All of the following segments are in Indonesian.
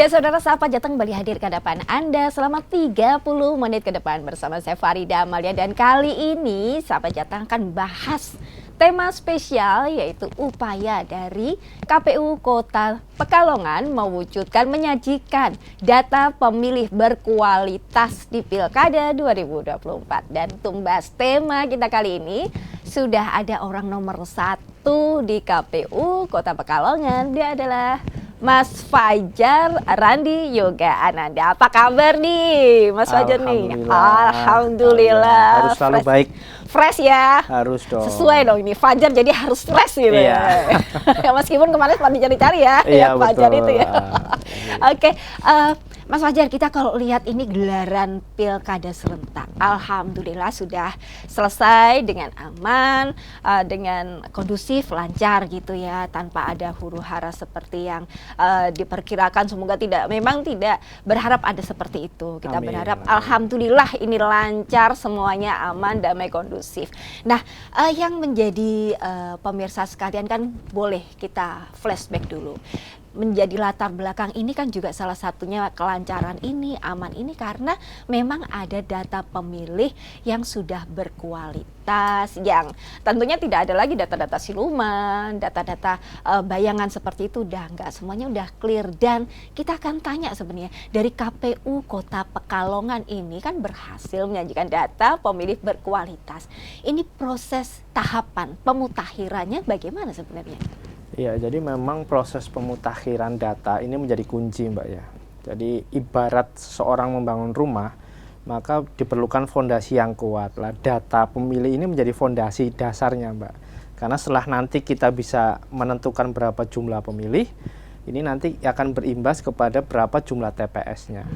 Ya saudara, Sapa Jateng kembali hadir ke hadapan Anda selama 30 menit ke depan bersama saya Farida Amalia. Dan kali ini Sapa Jateng akan bahas tema spesial, yaitu upaya dari KPU Kota Pekalongan mewujudkan menyajikan data pemilih berkualitas di Pilkada 2024. Dan tumbas tema kita kali ini sudah ada orang nomor 1 di KPU Kota Pekalongan. Dia adalah Mas Fajar Randi Yoga Ananda. Apa kabar nih Mas Fajar nih? Alhamdulillah. Harus selalu baik. Fresh ya? Harus dong. Sesuai dong ini, Fajar jadi harus fresh gitu iya. ya. Meskipun kemarin sempat dicari-cari ya, iya, ya Fajar betul. itu ya. Oke, Mas Fajar, kita kalau lihat ini gelaran Pilkada serentak, alhamdulillah sudah selesai dengan aman, dengan kondusif, lancar gitu ya, tanpa ada huru-hara seperti yang diperkirakan. Semoga memang tidak berharap ada seperti itu. Kita Amin. berharap alhamdulillah ini lancar, semuanya aman, damai, kondusif. Nah, yang menjadi pemirsa sekalian kan boleh kita flashback dulu. Menjadi latar belakang ini kan juga salah satunya kelancaran ini, aman ini karena memang ada data pemilih yang sudah berkualitas, yang tentunya tidak ada lagi data-data siluman, data-data bayangan seperti itu, enggak, semuanya udah clear. Dan kita akan tanya sebenarnya dari KPU Kota Pekalongan ini kan berhasil menyajikan data pemilih berkualitas. Ini proses tahapan pemutakhirannya bagaimana sebenarnya? Iya, jadi memang proses pemutakhiran data ini menjadi kunci, Mbak ya. Jadi ibarat seorang membangun rumah, maka diperlukan fondasi yang kuat. Lah, data pemilih ini menjadi fondasi dasarnya, Mbak. Karena setelah nanti kita bisa menentukan berapa jumlah pemilih, ini nanti akan berimbas kepada berapa jumlah TPS-nya.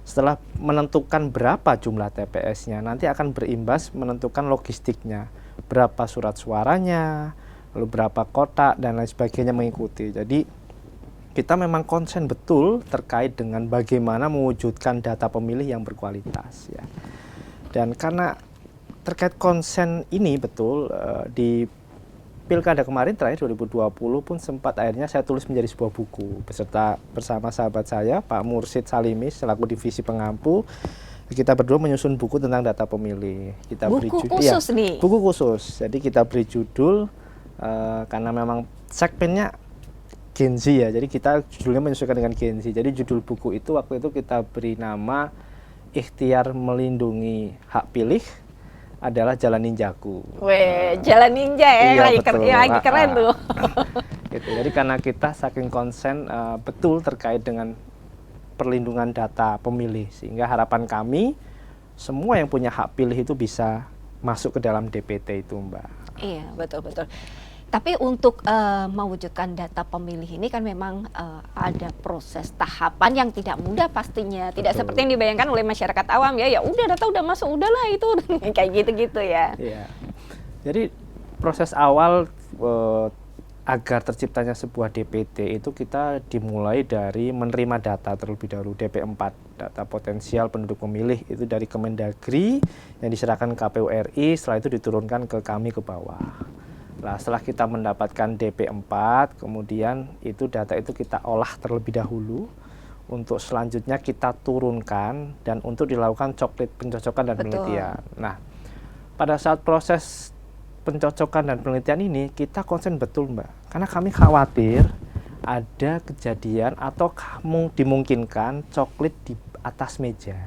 Setelah menentukan berapa jumlah TPS-nya, nanti akan berimbas menentukan logistiknya. Berapa surat suaranya, lalu berapa kotak dan lain sebagainya mengikuti. Jadi kita memang konsen betul terkait dengan bagaimana mewujudkan data pemilih yang berkualitas ya. Dan karena terkait konsen ini betul di Pilkada kemarin terakhir 2020 pun sempat akhirnya saya tulis menjadi sebuah buku bersama sahabat saya Pak Mursid Salimis selaku divisi pengampu. Kita berdua menyusun buku tentang data pemilih. Kita buku khusus nih. Buku khusus. Jadi kita beri judul karena memang segmennya Gen Z ya, jadi kita judulnya menyesuaikan dengan Gen Z. Jadi judul buku itu waktu itu kita beri nama Ikhtiar Melindungi Hak Pilih adalah Jalan Ninjaku. Weh, Jalan Ninja ya, iya, lagi keren tuh. Gitu. Jadi karena kita saking konsen betul terkait dengan perlindungan data pemilih, sehingga harapan kami semua yang punya hak pilih itu bisa masuk ke dalam DPT itu, Mbak. Iya, betul-betul. Tapi untuk mewujudkan data pemilih ini kan memang ada proses tahapan yang tidak mudah pastinya. Tidak seperti yang dibayangkan oleh masyarakat awam ya. Ya udah data udah masuk, udahlah itu kayak gitu-gitu ya. Iya. Jadi proses awal agar terciptanya sebuah DPT itu kita dimulai dari menerima data terlebih dahulu, DP4, data potensial penduduk pemilih itu dari Kemendagri yang diserahkan KPU RI, setelah itu diturunkan ke kami ke bawah. Nah, setelah kita mendapatkan DP4, kemudian itu data itu kita olah terlebih dahulu untuk selanjutnya kita turunkan dan untuk dilakukan pencocokan dan penelitian. Nah, pada saat proses pencocokan dan penelitian ini kita konsen betul, Mbak, karena kami khawatir ada kejadian atau dimungkinkan coklit di atas meja.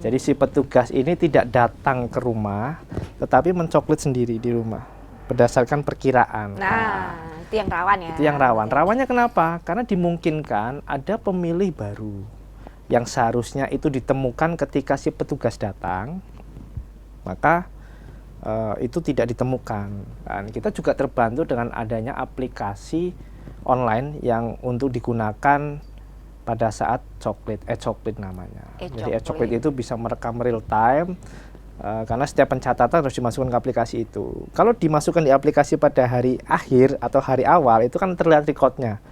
Jadi si petugas ini tidak datang ke rumah, tetapi mencoklit sendiri di rumah berdasarkan perkiraan. Nah, itu yang rawan ya. Itu yang rawan. Rawannya kenapa? Karena dimungkinkan ada pemilih baru yang seharusnya itu ditemukan ketika si petugas datang, maka itu tidak ditemukan. Dan kita juga terbantu dengan adanya aplikasi online yang untuk digunakan pada saat e-coklit namanya. Jadi e-coklit itu bisa merekam real time karena setiap pencatatan harus dimasukkan ke aplikasi itu. Kalau dimasukkan di aplikasi pada hari akhir atau hari awal itu kan terlihat recordnya.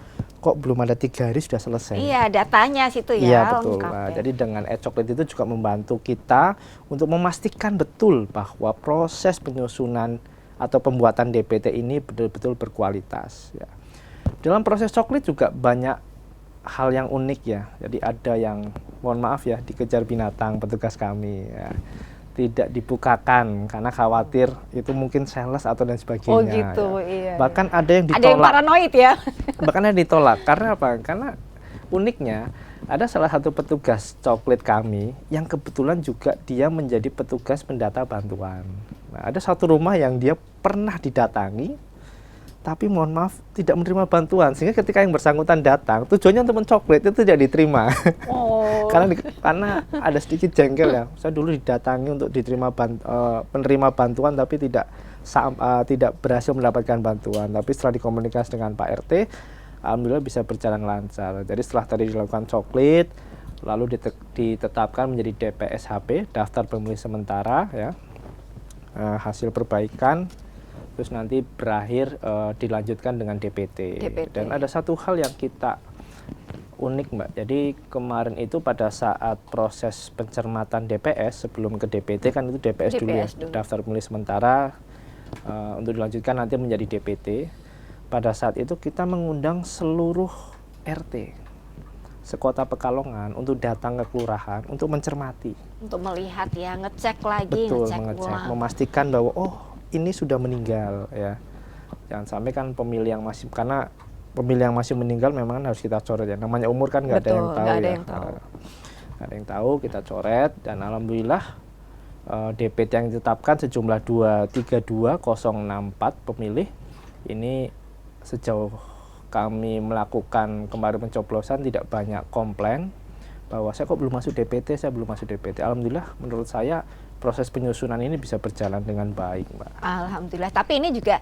Kok belum ada 3 hari sudah selesai? Iya, datanya situ ya. Iya, betul. Nah, jadi dengan e-coklit itu juga membantu kita untuk memastikan betul bahwa proses penyusunan atau pembuatan DPT ini betul-betul berkualitas. Ya. Dalam proses coklit juga banyak hal yang unik ya. Jadi ada yang, mohon maaf ya, dikejar binatang petugas kami ya. Tidak dibukakan karena khawatir itu mungkin sales atau dan sebagainya. Oh gitu, ya. iya. Bahkan ada yang ditolak. Ada yang paranoid ya. Bahkan ada yang ditolak. Karena apa? Karena uniknya ada salah satu petugas coklat kami yang kebetulan juga dia menjadi petugas pendata bantuan. Nah, ada satu rumah yang dia pernah didatangi, tapi mohon maaf tidak menerima bantuan, sehingga ketika yang bersangkutan datang tujuannya untuk mencoklat itu tidak diterima. Oh. karena ada sedikit jengkel ya. Saya dulu didatangi untuk diterima penerima bantuan tapi tidak berhasil mendapatkan bantuan. Tapi setelah dikomunikasi dengan Pak RT, alhamdulillah bisa berjalan lancar. Jadi setelah tadi dilakukan coklat, lalu ditetapkan menjadi DPSHP, daftar pemilih sementara ya. Hasil perbaikan, terus nanti berakhir dilanjutkan dengan DPT. Dan ada satu hal yang kita unik Mbak, jadi kemarin itu pada saat proses pencermatan DPS sebelum ke DPT kan itu DPS dulu ya, daftar pemilih sementara, untuk dilanjutkan nanti menjadi DPT. Pada saat itu kita mengundang seluruh RT sekota Pekalongan untuk datang ke kelurahan untuk mencermati. Untuk melihat ya, ngecek lagi, betul, ngecek ulang. Memastikan bahwa ini sudah meninggal ya. Jangan sampai kan pemilih yang masih, karena pemilih yang masih meninggal memang harus kita coret ya. Namanya umur kan nggak ada yang tahu ya. Nggak ada yang tahu, kita coret dan alhamdulillah DPT yang ditetapkan sejumlah 32064 pemilih. Ini sejauh kami melakukan kemarin pencoblosan tidak banyak komplain bahwa saya kok belum masuk DPT, saya belum masuk DPT. Alhamdulillah menurut saya proses penyusunan ini bisa berjalan dengan baik, Mbak. Alhamdulillah. Tapi ini juga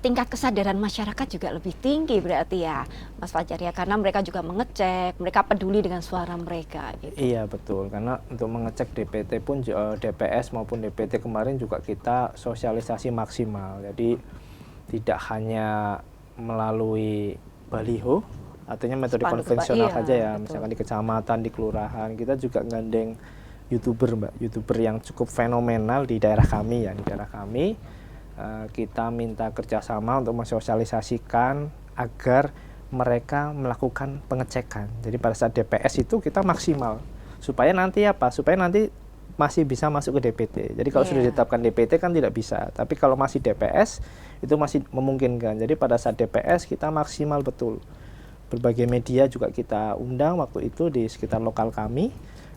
tingkat kesadaran masyarakat juga lebih tinggi berarti ya, Mas Fajar ya, karena mereka juga mengecek, mereka peduli dengan suara mereka. Gitu. Iya betul, karena untuk mengecek DPT pun DPS maupun DPT kemarin juga kita sosialisasi maksimal. Jadi tidak hanya melalui baliho, artinya metode konvensional saja ya, betul. Misalkan di kecamatan, di kelurahan, kita juga gandeng YouTuber Mbak, YouTuber yang cukup fenomenal di daerah kami ya, di daerah kami kita minta kerjasama untuk mensosialisasikan agar mereka melakukan pengecekan. Jadi pada saat DPS itu kita maksimal, supaya nanti apa? Supaya nanti masih bisa masuk ke DPT. Jadi kalau sudah ditetapkan DPT kan tidak bisa, tapi kalau masih DPS itu masih memungkinkan. Jadi pada saat DPS kita maksimal betul. Berbagai media juga kita undang waktu itu di sekitar lokal kami,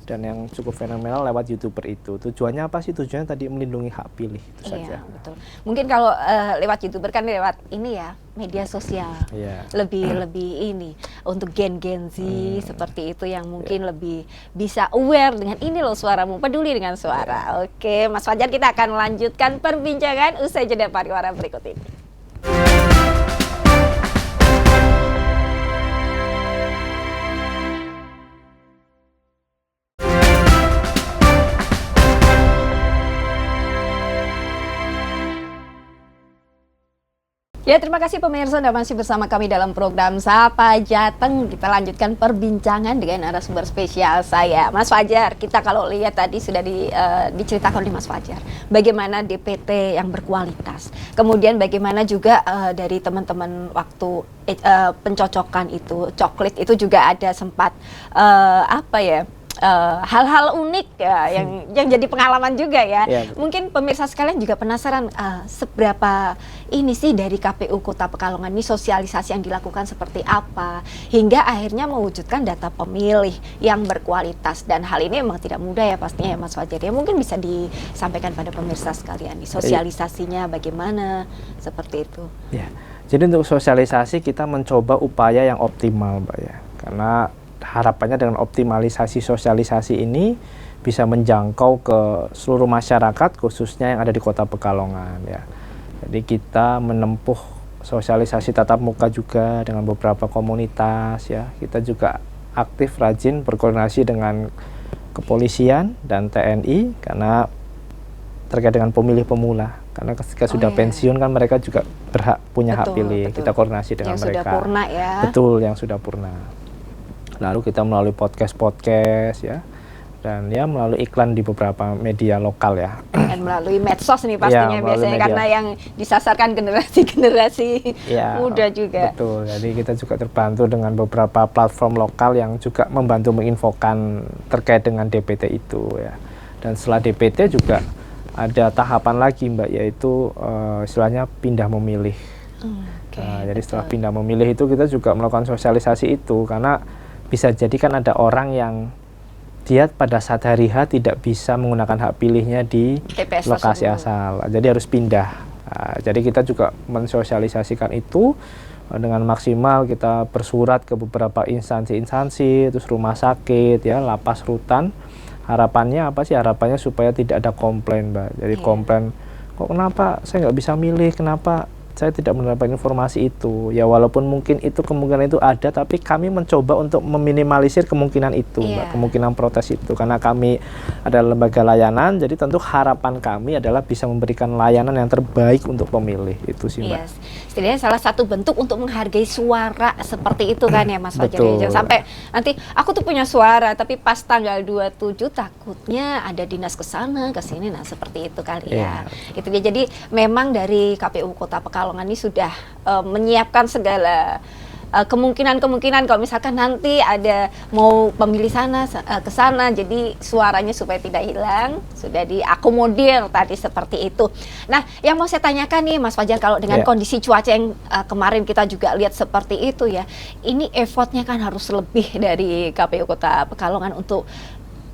dan yang cukup fenomenal lewat YouTuber itu. Tujuannya apa sih? Tujuannya tadi melindungi hak pilih itu saja. Betul. Mungkin kalau lewat YouTuber kan lewat ini ya, media sosial. Lebih ini untuk Gen Z seperti itu yang mungkin lebih bisa aware dengan ini loh suaramu, peduli dengan suara. Oke, Mas Fajar, kita akan lanjutkan perbincangan usai jeda pariwara berikut ini. Ya, terima kasih pemirsa, Anda masih bersama kami dalam program Sapa Jateng. Kita lanjutkan perbincangan dengan narasumber spesial saya, Mas Fajar. Kita kalau lihat tadi sudah diceritakan oleh Mas Fajar bagaimana DPT yang berkualitas. Kemudian bagaimana juga dari teman-teman waktu pencocokan itu, coklat itu juga ada sempat hal-hal unik ya, yang jadi pengalaman juga ya. Mungkin pemirsa sekalian juga penasaran seberapa ini sih dari KPU Kota Pekalongan ini sosialisasi yang dilakukan seperti apa hingga akhirnya mewujudkan data pemilih yang berkualitas, dan hal ini memang tidak mudah ya pastinya ya Mas Fajar ya. Mungkin bisa disampaikan pada pemirsa sekalian nih, sosialisasinya bagaimana seperti itu. Ya. Jadi untuk sosialisasi kita mencoba upaya yang optimal Mbak ya. Karena harapannya dengan optimalisasi sosialisasi ini bisa menjangkau ke seluruh masyarakat khususnya yang ada di Kota Pekalongan ya. Jadi kita menempuh sosialisasi tatap muka juga dengan beberapa komunitas ya. Kita juga aktif rajin berkoordinasi dengan kepolisian dan TNI karena terkait dengan pemilih pemula. Karena ketika sudah pensiun kan mereka juga punya hak pilih. Betul. Kita koordinasi dengan yang mereka. Sudah purna ya. Betul, yang sudah purna. Lalu kita melalui podcast ya, dan ya melalui iklan di beberapa media lokal ya. Dan melalui medsos nih pastinya Ya, biasanya media. karena yang disasarkan generasi-generasi Ya, muda juga. betul. Jadi kita juga terbantu dengan beberapa platform lokal yang juga membantu menginfokan terkait dengan DPT itu ya. Dan setelah DPT juga ada tahapan lagi Mbak, yaitu istilahnya pindah memilih. Jadi setelah pindah memilih itu kita juga melakukan sosialisasi itu, karena bisa jadi kan ada orang yang dia pada saat hari H tidak bisa menggunakan hak pilihnya di TPS lokasi tersebut. asal, jadi harus pindah. Jadi kita juga mensosialisasikan itu dengan maksimal, kita bersurat ke beberapa instansi-instansi, terus rumah sakit, ya, lapas rutan. Harapannya apa sih? Harapannya supaya tidak ada komplain, Mbak. Jadi komplain, kok kenapa saya nggak bisa milih, kenapa saya tidak mendapat informasi itu. Ya walaupun mungkin itu kemungkinan itu ada, tapi kami mencoba untuk meminimalisir kemungkinan itu, Mbak, kemungkinan protes itu. Karena kami adalah lembaga layanan, jadi tentu harapan kami adalah bisa memberikan layanan yang terbaik untuk pemilih. Itu sih, Mbak. Setidaknya salah satu bentuk untuk menghargai suara seperti itu kan ya Mas Fajar. Jangan sampai nanti aku tuh punya suara, tapi pas tanggal 27 takutnya ada dinas ke sana ke sini, nah seperti itu kali ya. Itu dia. Jadi memang dari KPU Kota Pekalongan ini sudah menyiapkan segala kemungkinan-kemungkinan kalau misalkan nanti ada mau pemilih sana ke sana, jadi suaranya supaya tidak hilang sudah diakomodir tadi seperti itu. Nah, yang mau saya tanyakan nih Mas Fajar, kalau dengan kondisi cuaca yang kemarin kita juga lihat seperti itu ya, ini effortnya kan harus lebih dari KPU Kota Pekalongan untuk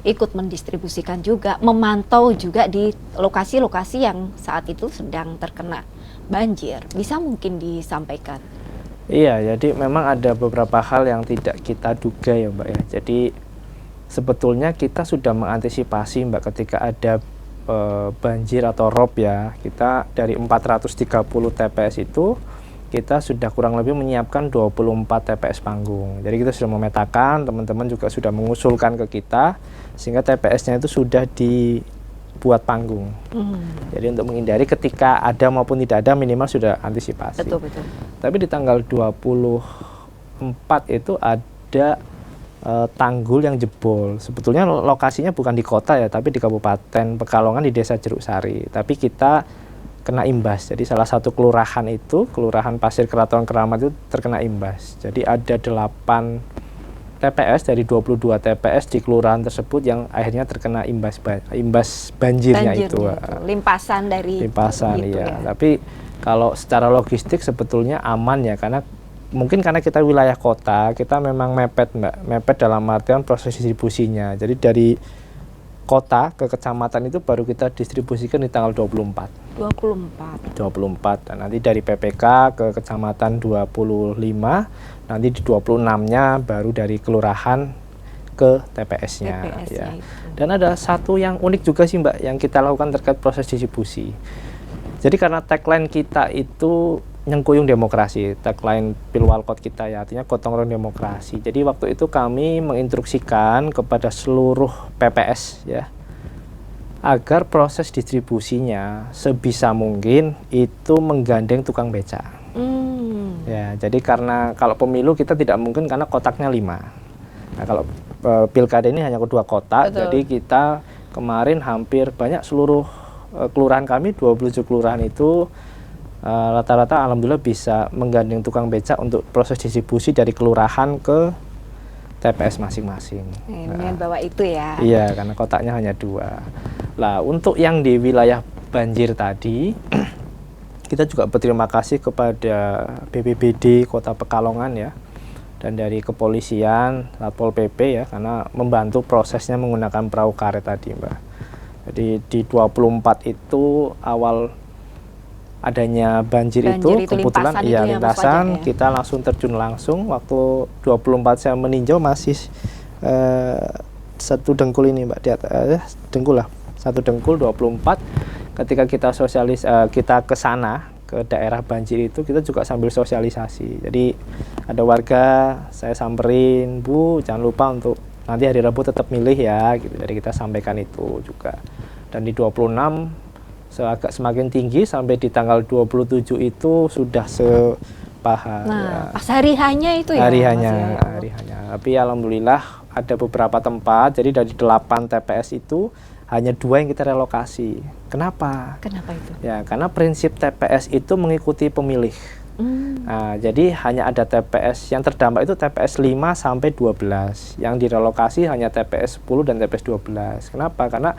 ikut mendistribusikan juga, memantau juga di lokasi-lokasi yang saat itu sedang terkena banjir. Bisa mungkin disampaikan? Iya, jadi memang ada beberapa hal yang tidak kita duga ya Mbak ya. Jadi sebetulnya kita sudah mengantisipasi Mbak, ketika ada banjir atau rob ya. Kita dari 430 TPS itu, kita sudah kurang lebih menyiapkan 24 TPS panggung. Jadi kita sudah memetakan, teman-teman juga sudah mengusulkan ke kita, sehingga TPS-nya itu sudah dibuat panggung. Jadi untuk menghindari ketika ada maupun tidak ada, minimal sudah antisipasi. Betul, betul. Tapi di tanggal 24 itu ada tanggul yang jebol. Sebetulnya lokasinya bukan di kota ya, tapi di Kabupaten Pekalongan di Desa Jeruk Sari. Tapi kita kena imbas. Jadi salah satu kelurahan itu, Kelurahan Pasir Keraton Keramat itu terkena imbas. Jadi ada 8 TPS dari 22 TPS di kelurahan tersebut yang akhirnya terkena imbas banjirnya itu. Limpasan dari limpasan ya. Tapi kalau secara logistik sebetulnya aman ya, karena mungkin karena kita wilayah kota, kita memang mepet Mbak, mepet dalam artian proses distribusinya. Jadi dari kota ke kecamatan itu baru kita distribusikan di tanggal 24. 24. Dan nanti dari PPK ke kecamatan 25, nanti di 26-nya baru dari kelurahan ke TPS-nya. Ya. Dan ada satu yang unik juga sih Mbak, yang kita lakukan terkait proses distribusi. Jadi karena tagline kita itu nyengkuyung demokrasi, tagline Pilwalkot kita ya, artinya gotong royong demokrasi. Jadi waktu itu kami menginstruksikan kepada seluruh PPS ya, agar proses distribusinya sebisa mungkin itu menggandeng tukang beca. Ya, jadi karena kalau pemilu kita tidak mungkin karena kotaknya 5. Nah, kalau pilkada ini hanya 2 kotak, jadi kita kemarin hampir banyak seluruh kelurahan kami, 27 kelurahan itu rata-rata alhamdulillah bisa menggandeng tukang beca untuk proses distribusi dari kelurahan ke TPS masing-masing. Dengan bawa itu ya? Iya, karena kotaknya hanya 2. Lah, untuk yang di wilayah banjir tadi, kita juga berterima kasih kepada BPBD Kota Pekalongan ya, dan dari kepolisian, Satpol PP ya, karena membantu prosesnya menggunakan perahu karet tadi Mbak. Jadi di 24 itu awal adanya banjir itu kebetulan lintasan kita langsung terjun langsung. Waktu 24 saya meninjau masih satu dengkul ini Mbak, di atas dengkul lah, satu dengkul 24. Ketika kita kita ke sana ke daerah banjir itu, kita juga sambil sosialisasi. Jadi ada warga saya samperin, Bu jangan lupa untuk nanti hari Rabu tetap milih ya gitu. Jadi kita sampaikan itu juga. Dan di 26 agak semakin tinggi sampai di tanggal 27 itu sudah sepaha. Nah, ya. Pas hari hanya itu ya. Hari hanya. Tapi alhamdulillah ada beberapa tempat, jadi dari 8 TPS itu hanya 2 yang kita relokasi. Kenapa? Kenapa itu? Ya, karena prinsip TPS itu mengikuti pemilih. Nah, jadi hanya ada TPS yang terdampak itu TPS 5 sampai 12. Yang direlokasi hanya TPS 10 dan TPS 12. Kenapa? Karena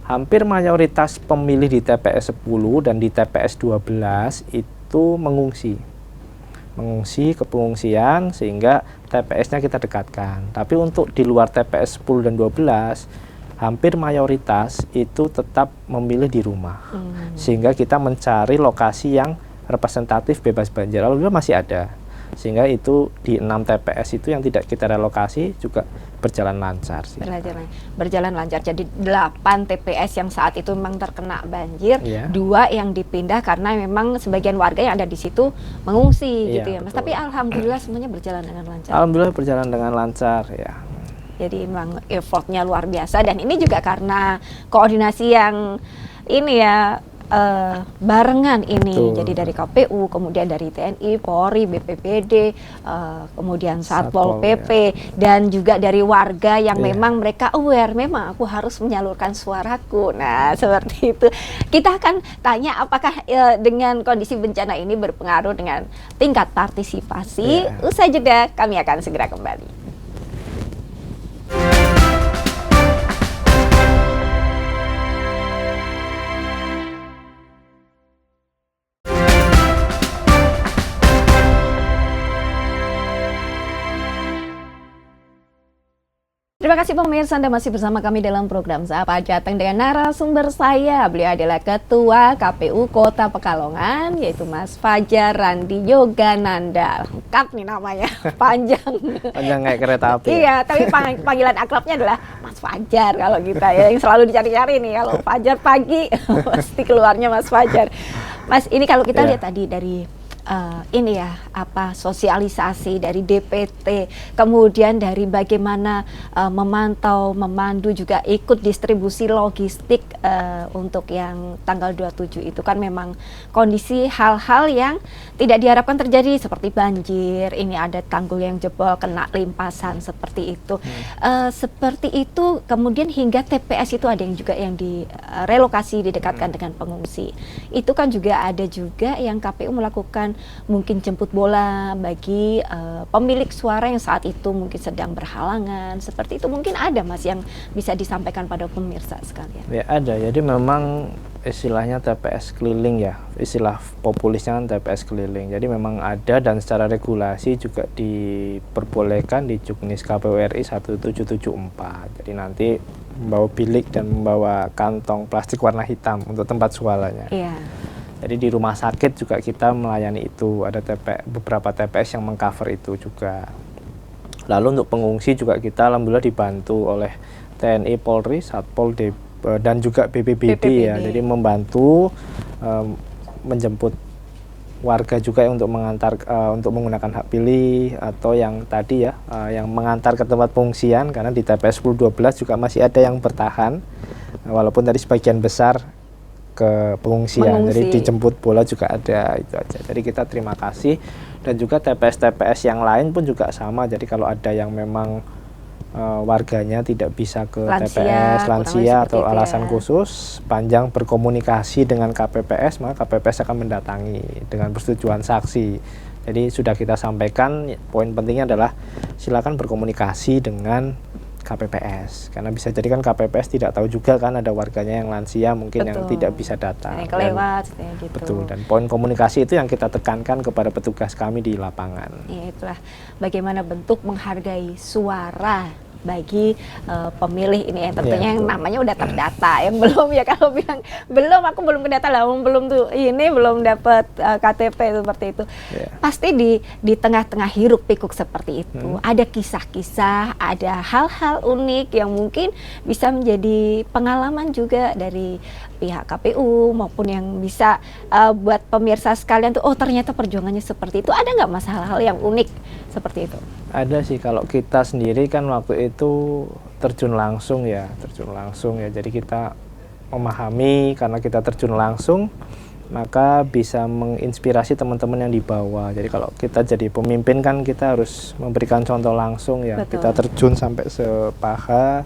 hampir mayoritas pemilih di TPS 10 dan di TPS 12 itu mengungsi ke pengungsian, sehingga TPS-nya kita dekatkan. Tapi untuk di luar TPS 10 dan 12 hampir mayoritas itu tetap memilih di rumah. Sehingga kita mencari lokasi yang representatif bebas banjir. Alhamdulillah masih ada. Sehingga itu di 6 TPS itu yang tidak kita relokasi juga berjalan lancar sih. Berjalan lancar. Jadi 8 TPS yang saat itu memang terkena banjir, 2 yang dipindah karena memang sebagian warga yang ada di situ mengungsi gitu ya Mas. Betul. Tapi alhamdulillah semuanya berjalan dengan lancar. Alhamdulillah berjalan dengan lancar ya. Jadi memang effortnya luar biasa, dan ini juga karena koordinasi yang ini ya barengan ini. Betul. Jadi dari KPU, kemudian dari TNI, Polri, BPBD, kemudian Satpol PP, dan juga dari warga yang memang mereka aware, memang aku harus menyalurkan suaraku. Nah, seperti itu. Kita akan tanya apakah dengan kondisi bencana ini berpengaruh dengan tingkat partisipasi. Usai jeda, kami akan segera kembali. Terima kasih pemirsa, Anda masih bersama kami dalam program Sapa Jateng dengan narasumber saya. Beliau adalah Ketua KPU Kota Pekalongan, yaitu Mas Fajar Randi Yogananda. Lengkap nih namanya, panjang. Panjang kayak kereta api. Iya, tapi panggilan akrabnya adalah Mas Fajar kalau kita ya, yang selalu dicari-cari nih. Kalau Fajar pagi, pasti keluarnya Mas Fajar. Mas, ini kalau kita lihat tadi dari ini ya, sosialisasi dari DPT, kemudian dari bagaimana memantau, memandu, juga ikut distribusi logistik untuk yang tanggal 27 itu kan memang kondisi hal-hal yang tidak diharapkan terjadi seperti banjir, ini ada tanggul yang jebol, kena limpasan seperti itu. Seperti itu, kemudian hingga TPS itu ada yang juga yang direlokasi, didekatkan dengan pengungsi. Itu kan juga ada juga yang KPU melakukan mungkin jemput bola bagi pemilik suara yang saat itu mungkin sedang berhalangan, seperti itu. Mungkin ada Mas yang bisa disampaikan pada pemirsa sekalian. Ya ada, jadi memang istilahnya TPS keliling ya, istilah populisnya kan TPS keliling. Jadi memang ada, dan secara regulasi juga diperbolehkan di Juknis KPU RI 1774. Jadi nanti membawa bilik dan membawa kantong plastik warna hitam untuk tempat suaranya. Iya. Jadi di rumah sakit juga kita melayani itu, ada beberapa TPS yang mengcover itu juga. Lalu untuk pengungsi juga kita alhamdulillah dibantu oleh TNI, Polri, Satpol dan juga BPBD. Ya. Jadi membantu menjemput warga juga untuk mengantar untuk menggunakan hak pilih, atau yang tadi ya yang mengantar ke tempat pengungsian, karena di TPS 10-12 juga masih ada yang bertahan walaupun tadi sebagian besar ke pengungsian. Jadi dijemput bola juga ada, itu aja. Jadi kita terima kasih, dan juga TPS-TPS yang lain pun juga sama. Jadi kalau ada yang memang warganya tidak bisa ke TPS, lansia atau alasan khusus, panjang berkomunikasi dengan KPPS, maka KPPS akan mendatangi dengan persetujuan saksi. Jadi sudah kita sampaikan, poin pentingnya adalah silakan berkomunikasi dengan KPPS, karena bisa jadi kan KPPS tidak tahu juga kan ada warganya yang lansia mungkin yang tidak bisa datang. Yang kelewat, gitu. Betul, dan poin komunikasi itu yang kita tekankan kepada petugas kami di lapangan. Ya, itulah bagaimana bentuk menghargai suara bagi pemilih ini, yang tentunya yang namanya udah terdata, yang belum ya, kalau bilang belum, aku belum ke data lah, belum tuh ini belum dapat KTP seperti itu. Pasti di tengah-tengah hiruk pikuk seperti itu ada kisah-kisah, ada hal-hal unik yang mungkin bisa menjadi pengalaman juga dari pihak KPU maupun yang bisa buat pemirsa sekalian tuh, oh ternyata perjuangannya seperti itu. Ada nggak masalah hal yang unik seperti itu? Ada sih, kalau kita sendiri kan waktu itu terjun langsung ya. Jadi kita memahami, karena kita terjun langsung, maka bisa menginspirasi teman-teman yang di bawah. Jadi kalau kita jadi pemimpin kan kita harus memberikan contoh langsung ya. Betul. Kita terjun sampai sepaha,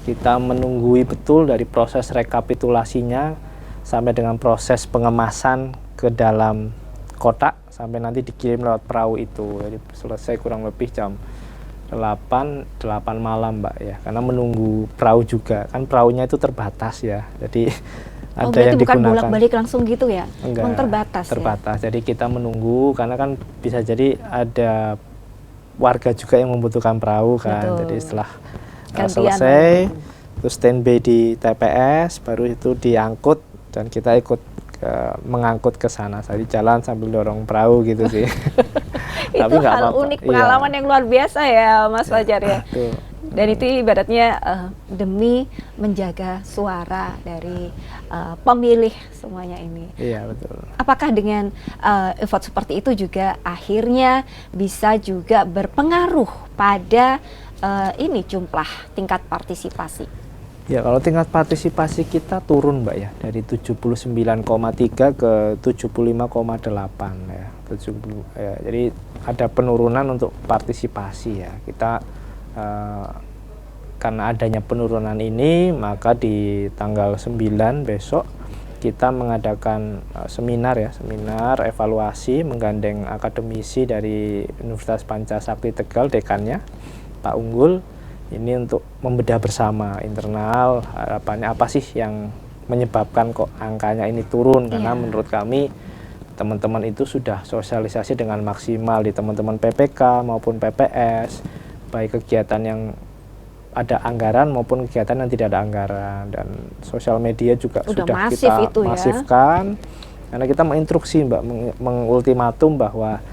kita menunggui betul dari proses rekapitulasinya sampai dengan proses pengemasan ke dalam kotak sampai nanti dikirim lewat perahu itu. Jadi selesai kurang lebih jam 8 malam Mbak ya. Karena menunggu perahu juga. Kan perahunya itu terbatas ya. Jadi ada yang bukan digunakan. bolak-balik langsung gitu ya? Enggak, Memang terbatas ya? Jadi kita menunggu karena kan bisa jadi ada warga juga yang membutuhkan perahu kan. Betul. Jadi setelah Gantian selesai terus standby di TPS, baru itu diangkut dan kita ikut mengangkut ke sana. Jadi jalan sambil dorong perahu gitu sih. Itu Tapi nggak hal apa-apa. unik, pengalaman yang luar biasa ya Mas Fajar ya. Tuh. Dan itu ibaratnya demi menjaga suara dari pemilih semuanya ini. Iya betul. Apakah dengan effort seperti itu juga akhirnya bisa juga berpengaruh pada ini jumlah tingkat partisipasi? Ya kalau tingkat partisipasi kita turun Mbak ya, dari 79,3 ke 75,8 ya. 70 ya. Jadi ada penurunan untuk partisipasi ya. Kita karena adanya penurunan ini, maka di tanggal 9 besok kita mengadakan seminar evaluasi menggandeng akademisi dari Universitas Pancasakti Tegal, dekannya Pak Unggul, ini untuk membedah bersama internal harapannya apa sih yang menyebabkan kok angkanya ini turun. Karena menurut kami teman-teman itu sudah sosialisasi dengan maksimal di teman-teman PPK maupun PPS, baik kegiatan yang ada anggaran maupun kegiatan yang tidak ada anggaran, dan sosial media juga sudah masif kita itu masifkan. Karena kita menginstruksi Mbak, mengultimatum bahwa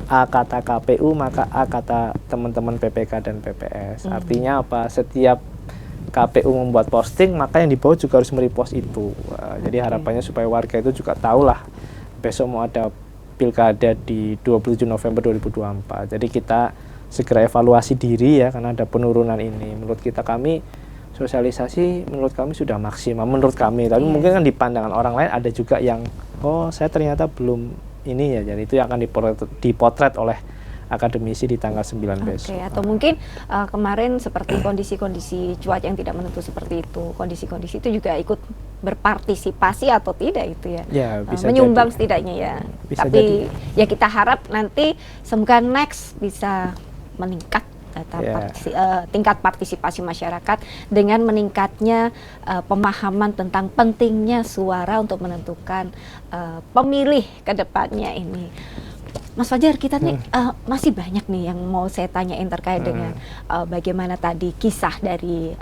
A kata KPU maka A kata teman-teman PPK dan PPS. Artinya apa? Setiap KPU membuat posting, maka yang di bawah juga harus merepost itu. Jadi harapannya supaya warga itu juga tahulah besok mau ada pilkada di 27 November 2024. Jadi kita segera evaluasi diri ya, karena ada penurunan ini. Menurut kami sosialisasi menurut kami sudah maksimal menurut kami. Tapi mungkin kan di pandangan orang lain ada juga yang saya ternyata belum ini ya. Jadi itu yang akan dipotret oleh akademisi di tanggal 9 besok. Atau mungkin kemarin seperti kondisi-kondisi cuaca yang tidak menentu seperti itu, kondisi-kondisi itu juga ikut berpartisipasi atau tidak itu ya, bisa menyumbang jadi. Setidaknya ya. Bisa Tapi jadi. ya kita harap nanti semoga next bisa meningkat tingkat partisipasi masyarakat dengan meningkatnya pemahaman tentang pentingnya suara untuk menentukan pemilih ke depannya ini. Mas Fajar, kita nih masih banyak nih yang mau saya tanyain terkait dengan bagaimana tadi kisah dari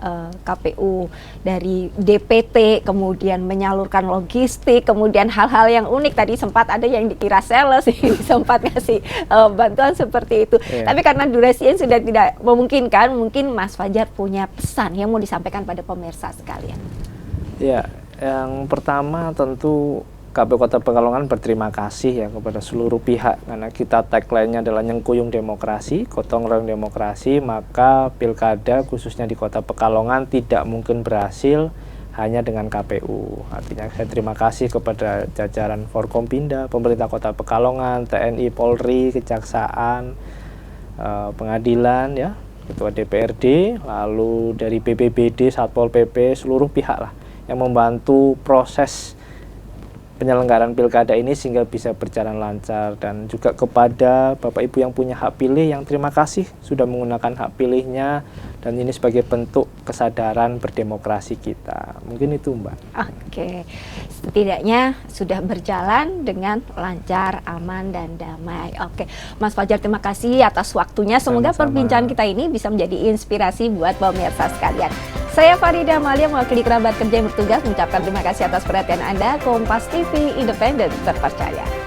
KPU, dari DPT, kemudian menyalurkan logistik, kemudian hal-hal yang unik. Tadi sempat ada yang dikira sales, sempat ngasih bantuan seperti itu. Tapi karena durasinya sudah tidak memungkinkan, mungkin Mas Fajar punya pesan yang mau disampaikan pada pemirsa sekalian. Ya, yang pertama tentu KPU Kota Pekalongan berterima kasih ya kepada seluruh pihak, karena kita tagline-nya adalah nyengkuyung demokrasi, gotong royong demokrasi, maka pilkada khususnya di Kota Pekalongan tidak mungkin berhasil hanya dengan KPU. Artinya saya terima kasih kepada jajaran Forkompinda, pemerintah Kota Pekalongan, TNI, Polri, Kejaksaan, pengadilan ya, Ketua DPRD, lalu dari BPBD, Satpol PP, seluruh pihak lah yang membantu proses penyelenggaraan pilkada ini sehingga bisa berjalan lancar. Dan juga kepada Bapak Ibu yang punya hak pilih, yang terima kasih sudah menggunakan hak pilihnya, dan ini sebagai bentuk kesadaran berdemokrasi kita. Mungkin itu Mbak. Oke, setidaknya sudah berjalan dengan lancar, aman, dan damai. Oke, Mas Fajar, terima kasih atas waktunya. Semoga perbincangan kita ini bisa menjadi inspirasi buat pemirsa sekalian. Saya Farida Amalia, mewakili kerabat kerja yang bertugas, mengucapkan terima kasih atas perhatian Anda. Kompas TV, independen, terpercaya.